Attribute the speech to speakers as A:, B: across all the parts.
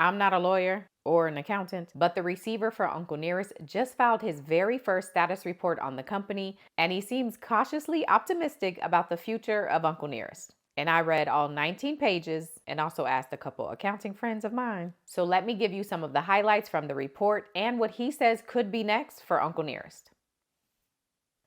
A: I'm not a lawyer or an accountant, but the receiver for Uncle Nearest just filed his very first status report on the company, and he seems cautiously optimistic about the future of Uncle Nearest. And I read all 19 pages and also asked a couple accounting friends of mine. So let me give you some of the highlights from the report and what he says could be next for Uncle Nearest.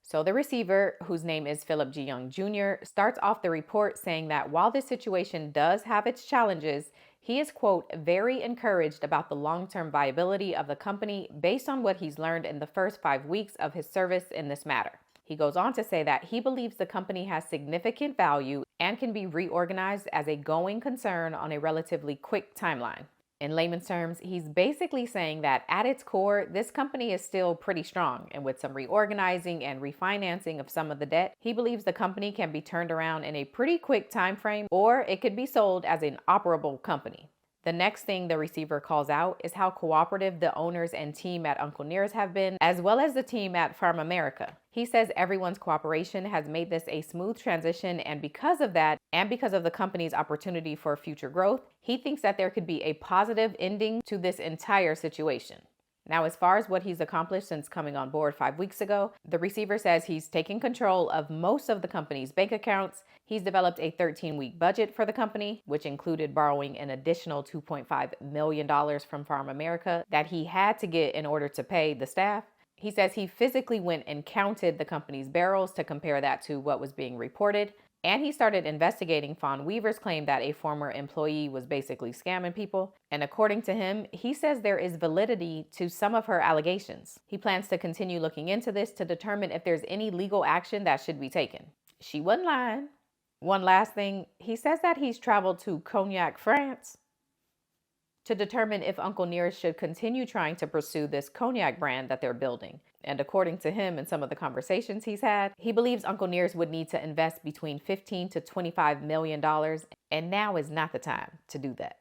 A: So the receiver, whose name is Philip G. Young Jr., starts off the report saying that while this situation does have its challenges, he is, quote, very encouraged about the long-term viability of the company based on what he's learned in the first 5 weeks of his service in this matter. He goes on to say that he believes the company has significant value and can be reorganized as a going concern on a relatively quick timeline. In layman's terms, he's basically saying that at its core, this company is still pretty strong, and with some reorganizing and refinancing of some of the debt, he believes the company can be turned around in a pretty quick time frame, or it could be sold as an operable company. The next thing the receiver calls out is how cooperative the owners and team at Uncle Nearest have been, as well as the team at Farm America. He says everyone's cooperation has made this a smooth transition, and because of that, and because of the company's opportunity for future growth, he thinks that there could be a positive ending to this entire situation. Now, as far as what he's accomplished since coming on board 5 weeks ago, the receiver says he's taken control of most of the company's bank accounts. He's developed a 13-week budget for the company, which included borrowing an additional $2.5 million from Farm America that he had to get in order to pay the staff. He says he physically went and counted the company's barrels to compare that to what was being reported. And he started investigating Fawn Weaver's claim that a former employee was basically scamming people. And according to him, he says there is validity to some of her allegations. He plans to continue looking into this to determine if there's any legal action that should be taken. She wasn't lying. One last thing, he says that he's traveled to Cognac, France, to determine if Uncle Nearest should continue trying to pursue this cognac brand that they're building. And according to him and some of the conversations he's had, he believes Uncle Nearest would need to invest between $15 to $25 million, and now is not the time to do that.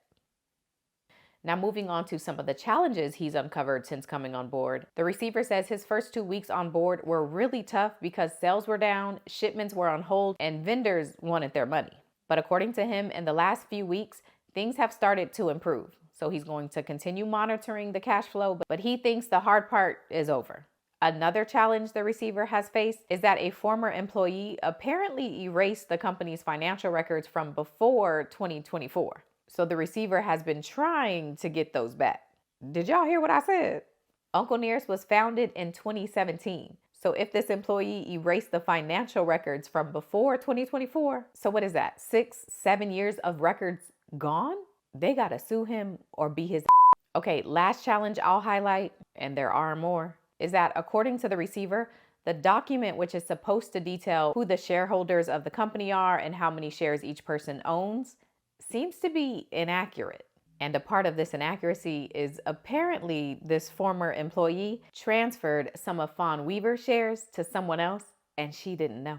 A: Now, moving on to some of the challenges he's uncovered since coming on board. The receiver says his first 2 weeks on board were really tough because sales were down, shipments were on hold, and vendors wanted their money. But according to him, in the last few weeks, things have started to improve. So he's going to continue monitoring the cash flow, but he thinks the hard part is over. Another challenge the receiver has faced is that a former employee apparently erased the company's financial records from before 2024. So the receiver has been trying to get those back. Did y'all hear what I said? Uncle Nearest was founded in 2017. So if this employee erased the financial records from before 2024, so what is that? 6, 7 years of records gone? They gotta sue him or be his. Okay, last challenge I'll highlight, and there are more, is that according to the receiver, the document which is supposed to detail who the shareholders of the company are and how many shares each person owns seems to be inaccurate. And a part of this inaccuracy is apparently this former employee transferred some of Fawn Weaver's shares to someone else, and she didn't know.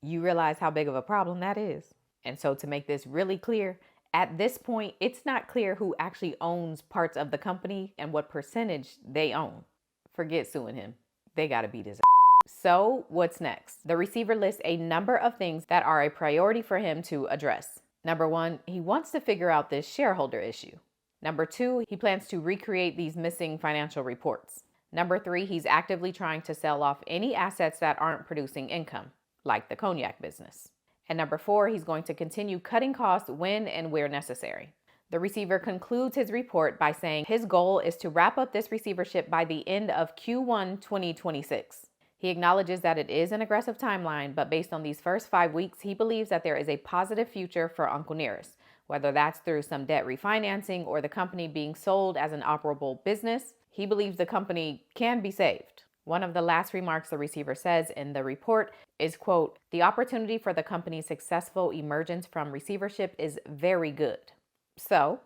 A: You realize how big of a problem that is. And so to make this really clear, at this point, it's not clear who actually owns parts of the company and what percentage they own. Forget suing him. They gotta beat his ass. So what's next? The receiver lists a number of things that are a priority for him to address. Number 1, he wants to figure out this shareholder issue. Number 2, he plans to recreate these missing financial reports. Number 3, he's actively trying to sell off any assets that aren't producing income, like the cognac business. And number 4, he's going to continue cutting costs when and where necessary. The receiver concludes his report by saying his goal is to wrap up this receivership by the end of Q1 2026. He acknowledges that it is an aggressive timeline, but based on these first 5 weeks, he believes that there is a positive future for Uncle Nearest, whether that's through some debt refinancing or the company being sold as an operable business. He believes the company can be saved. One of the last remarks the receiver says in the report is, quote, "The opportunity for the company's successful emergence from receivership is very good." So,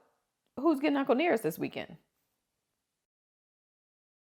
A: who's getting Uncle Nearest this weekend?